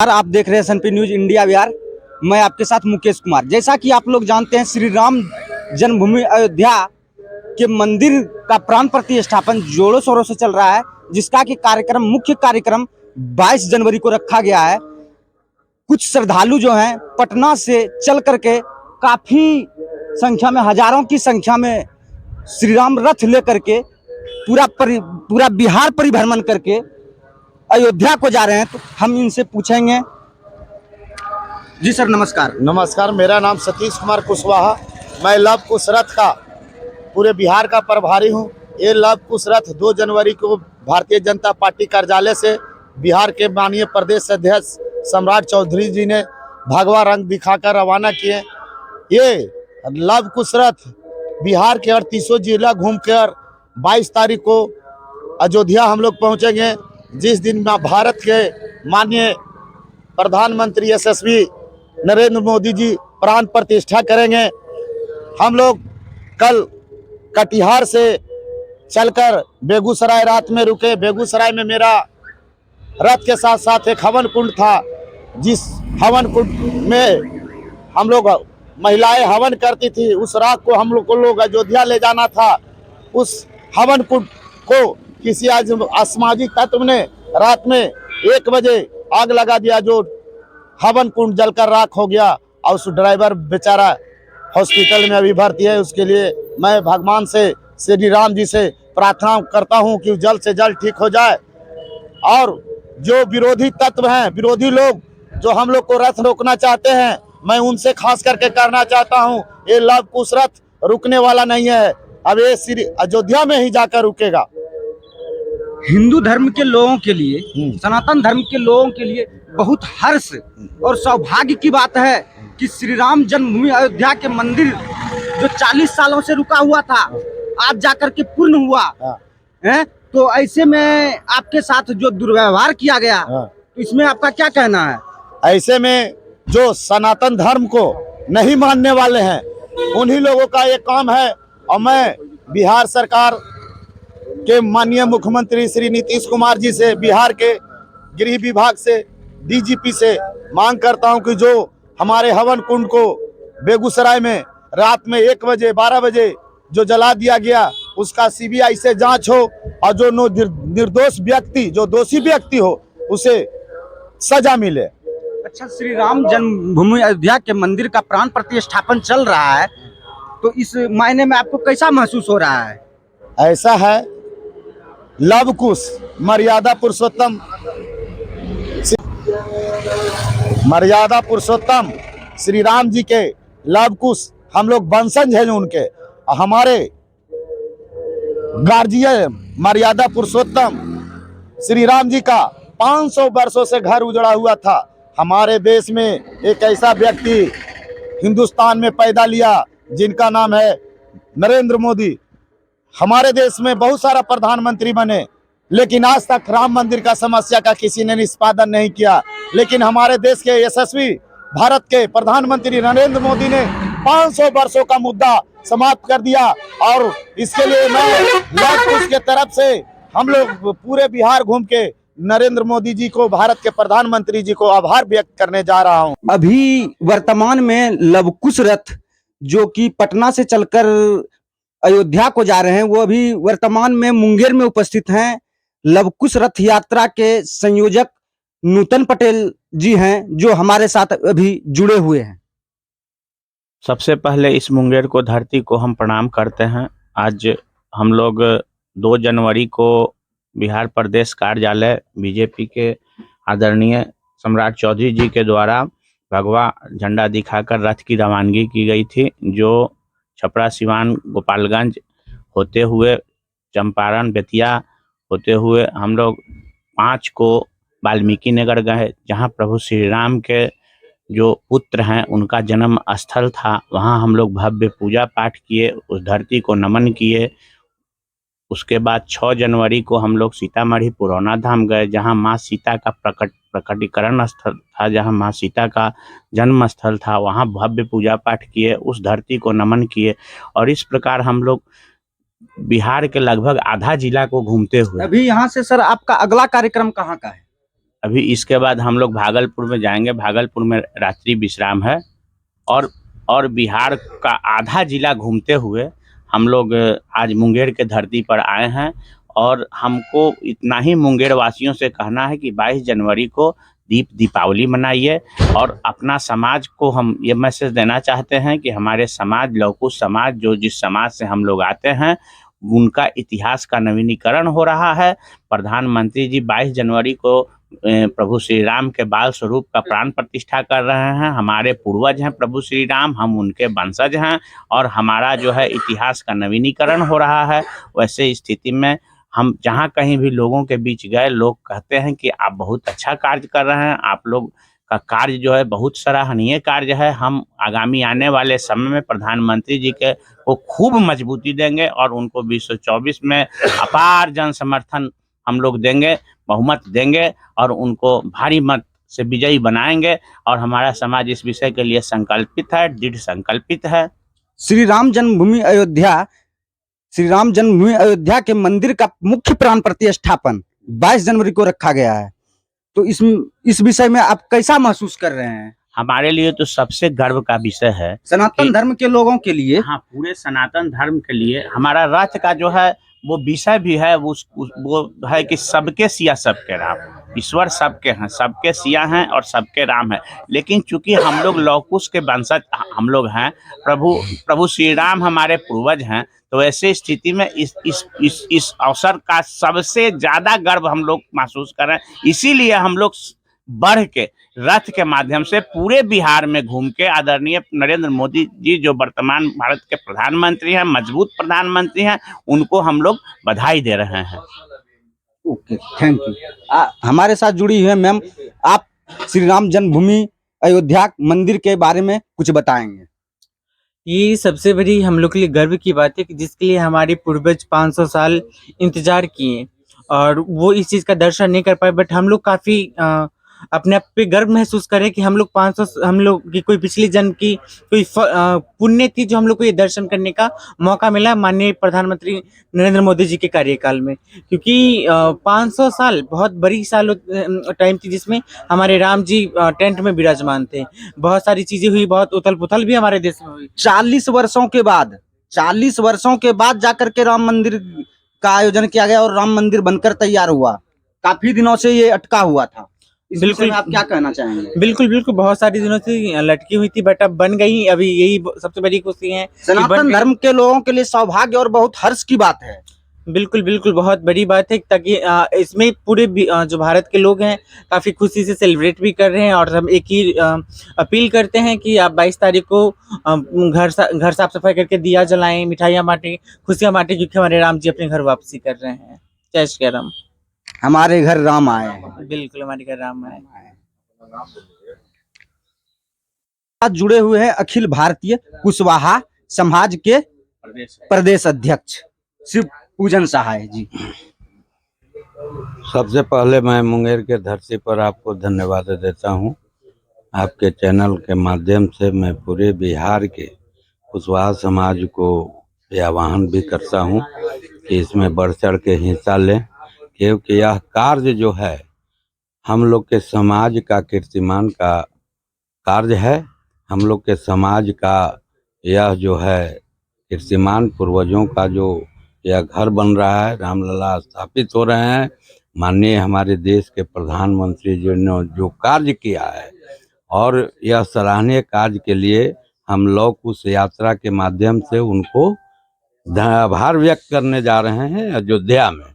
आप देख रहे हैं एसएनपी न्यूज इंडिया बिहार। मैं आपके साथ मुकेश कुमार। जैसा कि आप लोग जानते हैं, श्री राम जन्मभूमि अयोध्या के मंदिर का प्राण प्रतिष्ठापन जोरों शोरों से चल रहा है, जिसका कि मुख्य कार्यक्रम 22 जनवरी को रखा गया है। कुछ श्रद्धालु जो हैं पटना से चल करके काफी संख्या में, हजारों की संख्या में श्री राम रथ लेकर के पूरा बिहार परिभ्रमण करके अयोध्या को जा रहे हैं। तो हम इनसे पूछेंगे। जी सर, नमस्कार। नमस्कार, मेरा नाम सतीश कुमार कुशवाहा। मैं लव कुश रथ का पूरे बिहार का प्रभारी हूं। ये लव कुश रथ 2 जनवरी को भारतीय जनता पार्टी कार्यालय से बिहार के माननीय प्रदेश अध्यक्ष सम्राट चौधरी जी ने भगवा रंग दिखाकर रवाना किए। ये लव कुश रथ बिहार के 38 जिला घूमकर 22 तारीख को अयोध्या हम लोग पहुंचेंगे, जिस दिन भारत के माननीय प्रधानमंत्री यशस्वी नरेंद्र मोदी जी प्राण प्रतिष्ठा करेंगे। हम लोग कल कटिहार से चलकर बेगूसराय रात में रुके। बेगूसराय में मेरा रथ के साथ साथ एक हवन कुंड था, जिस हवन कुंड में हम लोग महिलाएं हवन करती थी। उस रात को हम लोग अयोध्या ले जाना था। उस हवन कुंड को किसी असामाजिक तत्व ने रात में 1 बजे आग लगा दिया, जो हवन कुंड जलकर राख हो गया। और उस ड्राइवर बेचारा हॉस्पिटल में अभी भर्ती है। उसके लिए मैं भगवान से, श्री राम जी से प्रार्थना करता हूं कि जल्द से जल्द ठीक हो जाए। और जो विरोधी तत्व हैं, विरोधी लोग जो हम लोग को रथ रोकना चाहते हैं, मैं उनसे खास करके करना चाहता हूं, ये लव कुश रथ रुकने वाला नहीं है। अब ये श्री अयोध्या में ही जाकर रुकेगा। हिंदू धर्म के लोगों के लिए, सनातन धर्म के लोगों के लिए बहुत हर्ष और सौभाग्य की बात है कि श्री राम जन्मभूमि अयोध्या के मंदिर जो 40 सालों से रुका हुआ था, आज जाकर के पूर्ण हुआ है। तो ऐसे में आपके साथ जो दुर्व्यवहार किया गया, तो इसमें आपका क्या कहना है? ऐसे में जो सनातन धर्म को नहीं मानने वाले हैं, उन्हीं लोगों का ये काम है। और मैं बिहार सरकार के माननीय मुख्यमंत्री श्री नीतीश कुमार जी से, बिहार के गृह विभाग से, डीजीपी से मांग करता हूं कि जो हमारे हवन कुंड को बेगूसराय में रात में 1 बजे 12 बजे जो जला दिया गया, उसका सीबीआई से जांच हो और जो निर्दोष व्यक्ति, जो दोषी व्यक्ति हो, उसे सजा मिले। अच्छा, श्री राम जन्मभूमि अयोध्या के मंदिर का प्राण प्रतिष्ठापन चल रहा है, तो इस मायने में आपको कैसा महसूस हो रहा है? ऐसा है, लव कुश मर्यादा पुरुषोत्तम श्री राम जी के लव कुश हम लोग वंशज हैं उनके। हमारे गार्जियन मर्यादा पुरुषोत्तम श्री राम जी का 500 वर्षों से घर उजड़ा हुआ था। हमारे देश में एक ऐसा व्यक्ति हिंदुस्तान में पैदा लिया, जिनका नाम है नरेंद्र मोदी। हमारे देश में बहुत सारा प्रधानमंत्री बने, लेकिन आज तक राम मंदिर का समस्या का किसी ने निष्पादन नहीं किया। लेकिन हमारे देश के यशस्वी भारत के प्रधानमंत्री नरेंद्र मोदी ने 500 वर्षों का मुद्दा समाप्त कर दिया। और इसके लिए मैं लव कुश के तरफ से हम लोग पूरे बिहार घूम के नरेंद्र मोदी जी को, भारत के प्रधानमंत्री जी को आभार व्यक्त करने जा रहा हूं। अभी वर्तमान में लव कुश रथ जो कि पटना से चलकर अयोध्या को जा रहे हैं, वो अभी वर्तमान में मुंगेर में उपस्थित हैं। लव कुश रथ यात्रा के संयोजक नूतन पटेल जी हैं, जो हमारे साथ अभी जुड़े हुए हैं। सबसे पहले इस मुंगेर को धरती को हम प्रणाम करते हैं। आज हम लोग 2 जनवरी को बिहार प्रदेश कार्यालय बीजेपी के आदरणीय सम्राट चौधरी जी के द्वारा भगवा झंडा दिखाकर रथ की रवानगी की गई थी, जो छपरा, सिवान, गोपालगंज होते हुए चंपारण, बेतिया होते हुए हम लोग 5 को वाल्मीकि नगर गए, जहां प्रभु श्री राम के जो पुत्र हैं उनका जन्म स्थल था। वहां हम लोग भव्य पूजा पाठ किए, उस धरती को नमन किए। उसके बाद 6 जनवरी को हम लोग सीतामढ़ी पुरौना धाम गए, जहां माँ सीता का प्रकटीकरण स्थल था, जहां माँ सीता का जन्म स्थल था। वहां भव्य पूजा पाठ किए, उस धरती को नमन किए। और इस प्रकार हम लोग बिहार के लगभग आधा जिला को घूमते हुए। अभी यहाँ से सर आपका अगला कार्यक्रम कहाँ का है? अभी इसके बाद हम लोग भागलपुर में जाएंगे। भागलपुर में रात्रि विश्राम है और बिहार का आधा जिला घूमते हुए हम लोग आज मुंगेर के धरती पर आए हैं। और हमको इतना ही मुंगेर वासियों से कहना है कि 22 जनवरी को दीपावली मनाइए। और अपना समाज को हम ये मैसेज देना चाहते हैं कि हमारे समाज, लवकुश समाज, जो जिस समाज से हम लोग आते हैं, उनका इतिहास का नवीनीकरण हो रहा है। प्रधानमंत्री जी 22 जनवरी को प्रभु श्री राम के बाल स्वरूप का प्राण प्रतिष्ठा कर रहे हैं। हमारे पूर्वज हैं प्रभु श्री राम, हम उनके वंशज हैं और हमारा जो है इतिहास का नवीनीकरण हो रहा है। वैसे स्थिति में हम जहाँ कहीं भी लोगों के बीच गए, लोग कहते हैं कि आप बहुत अच्छा कार्य कर रहे हैं, आप लोग का कार्य जो है बहुत सराहनीय कार्य है। हम आगामी आने वाले समय में प्रधानमंत्री जी के को खूब मजबूती देंगे और उनको 2024 में अपार जन समर्थन हम लोग देंगे, बहुमत देंगे और उनको भारी मत से विजयी बनाएंगे। और हमारा समाज इस विषय के लिए संकल्पित है, दृढ़ संकल्पित है। श्री राम जन्मभूमि अयोध्या के मंदिर का मुख्य प्राण प्रतिष्ठापन 22 जनवरी को रखा गया है, तो इस विषय में आप कैसा महसूस कर रहे हैं? हमारे लिए तो सबसे गर्व का विषय है, सनातन धर्म के लोगों के लिए। हाँ, पूरे सनातन धर्म के लिए हमारा रथ का जो है वो विषय भी है, वो है कि सबके सिया सबके राम। ईश्वर सबके हैं, सबके सिया हैं और सबके राम है। लेकिन चूंकि हम लोग लवकुश के वंशज हम लोग हैं, प्रभु श्री राम हमारे पूर्वज हैं, तो ऐसे स्थिति में इस अवसर का सबसे ज्यादा गर्व हम लोग महसूस कर रहे हैं। इसीलिए हम लोग बढ़ के रथ के माध्यम से पूरे बिहार में घूम के आदरणीय नरेंद्र मोदी जी, जो वर्तमान भारत के प्रधानमंत्री हैं, मजबूत प्रधानमंत्री हैं, उनको हम लोग बधाई दे रहे हैं। Okay, thank you. हमारे साथ जुड़ी हुई है मैम, आप श्री राम जन्मभूमि अयोध्या मंदिर के बारे में कुछ बताएंगे? ये सबसे बड़ी हम लोग के लिए गर्व की बात है कि जिसके लिए हमारे पूर्वज 500 साल इंतजार किए और वो इस चीज़ का दर्शन नहीं कर पाए, बट हम लोग काफ़ी अपने आप पे गर्व महसूस करें कि हम लोग की कोई पिछले जन्म की कोई पुण्य थी जो हम लोग को ये दर्शन करने का मौका मिला माननीय प्रधानमंत्री नरेंद्र मोदी जी के कार्यकाल में। क्योंकि 500 साल बहुत बड़ी टाइम थी जिसमें हमारे राम जी टेंट में विराजमान थे। बहुत सारी चीजें हुई, बहुत उथल पुथल भी हमारे देश में हुई। 40 वर्षों के बाद जाकर के राम मंदिर का आयोजन किया गया और राम मंदिर बनकर तैयार हुआ। काफी दिनों से ये अटका हुआ था, बिल्कुल। आप क्या कहना चाहेंगे? बिल्कुल, बहुत सारी दिनों से लटकी हुई थी, बट अब बन गई। अभी यही सबसे बड़ी खुशी है। सनातन धर्म के लोगों के लिए सौभाग्य और बहुत हर्ष की बात है। बिल्कुल बहुत बड़ी बात है, ताकि इसमें पूरे जो भारत के लोग हैं काफी खुशी से सेलिब्रेट भी कर रहे हैं। और हम एक ही अपील करते हैं कि आप 22 तारीख को घर साफ सफाई करके दिया जलाएं, मिठाइयाँ बांटें, खुशियाँ बांटें, क्योंकि हमारे राम जी अपने घर वापसी कर रहे हैं। जय श्री राम। हमारे घर राम आए हैं। बिल्कुल, हमारे घर राम आए। आज जुड़े हुए हैं अखिल भारतीय कुशवाहा समाज के प्रदेश अध्यक्ष श्री पूजन सहाय जी। सबसे पहले मैं मुंगेर के धरती पर आपको धन्यवाद देता हूं। आपके चैनल के माध्यम से मैं पूरे बिहार के कुशवाहा समाज को यह आह्वान भी करता हूं कि इसमें बढ़ चढ़ के हिस्सा लें, क्योंकि यह कार्य जो है हम लोग के समाज का कीर्तिमान का कार्य है। हम लोग के समाज का यह जो है कीर्तिमान, पूर्वजों का जो यह घर बन रहा है, रामलला स्थापित हो रहे हैं। माननीय हमारे देश के प्रधानमंत्री जी ने जो कार्य किया है और यह सराहनीय कार्य के लिए हम लोग उस यात्रा के माध्यम से उनको आभार व्यक्त करने जा रहे हैं अयोध्या में।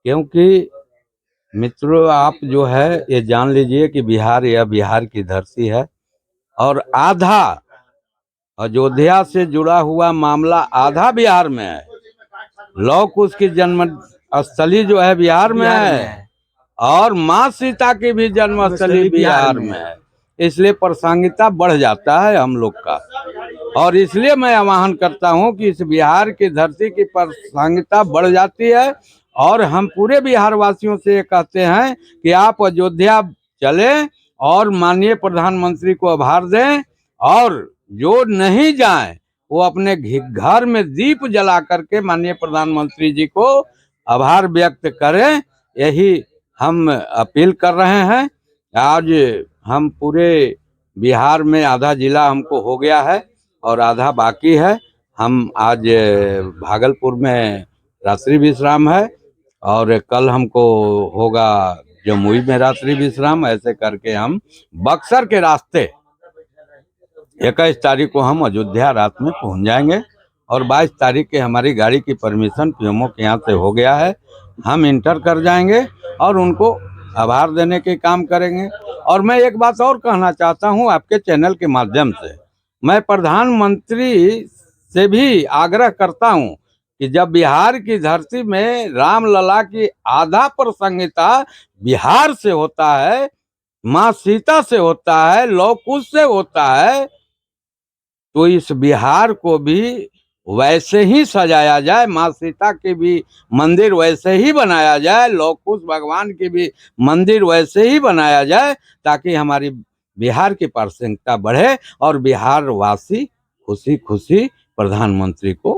क्योंकि मित्रों, आप जो है ये जान लीजिए कि बिहार की धरती है और आधा अयोध्या से जुड़ा हुआ मामला आधा बिहार में है। लौह कुश की जन्म स्थली जो है बिहार में है और माँ सीता की भी जन्मस्थली बिहार में है। इसलिए प्रासंगिकता बढ़ जाता है हम लोग का, और इसलिए मैं आह्वान करता हूं कि इस बिहार की धरती की प्रासंगिकता बढ़ जाती है। और हम पूरे बिहार वासियों से ये कहते हैं कि आप अयोध्या चलें और माननीय प्रधानमंत्री को आभार दें, और जो नहीं जाएं वो अपने घर में दीप जला करके माननीय प्रधानमंत्री जी को आभार व्यक्त करें। यही हम अपील कर रहे हैं। आज हम पूरे बिहार में आधा जिला हमको हो गया है और आधा बाकी है। हम आज भागलपुर में रात्रि विश्राम है और कल हमको होगा जमुई में रात्रि विश्राम। ऐसे करके हम बक्सर के रास्ते 21 तारीख को हम अयोध्या रात में पहुंच जाएंगे और 22 तारीख के हमारी गाड़ी की परमिशन पीएमओ के यहाँ से हो गया है। हम इंटर कर जाएंगे और उनको आभार देने के काम करेंगे। और मैं एक बात और कहना चाहता हूं आपके चैनल के माध्यम से, मैं प्रधानमंत्री से भी आग्रह करता हूं कि जब बिहार की धरती में रामलला की आधा प्रसंगिता बिहार से होता है, माँ सीता से होता है, लौह कुश से होता है, तो इस बिहार को भी वैसे ही सजाया जाए। माँ सीता के भी मंदिर वैसे ही बनाया जाए, लौह कुश भगवान की भी मंदिर वैसे ही बनाया जाए, ताकि हमारी बिहार की प्रासंगिकता बढ़े और बिहार वासी खुशी खुशी प्रधानमंत्री को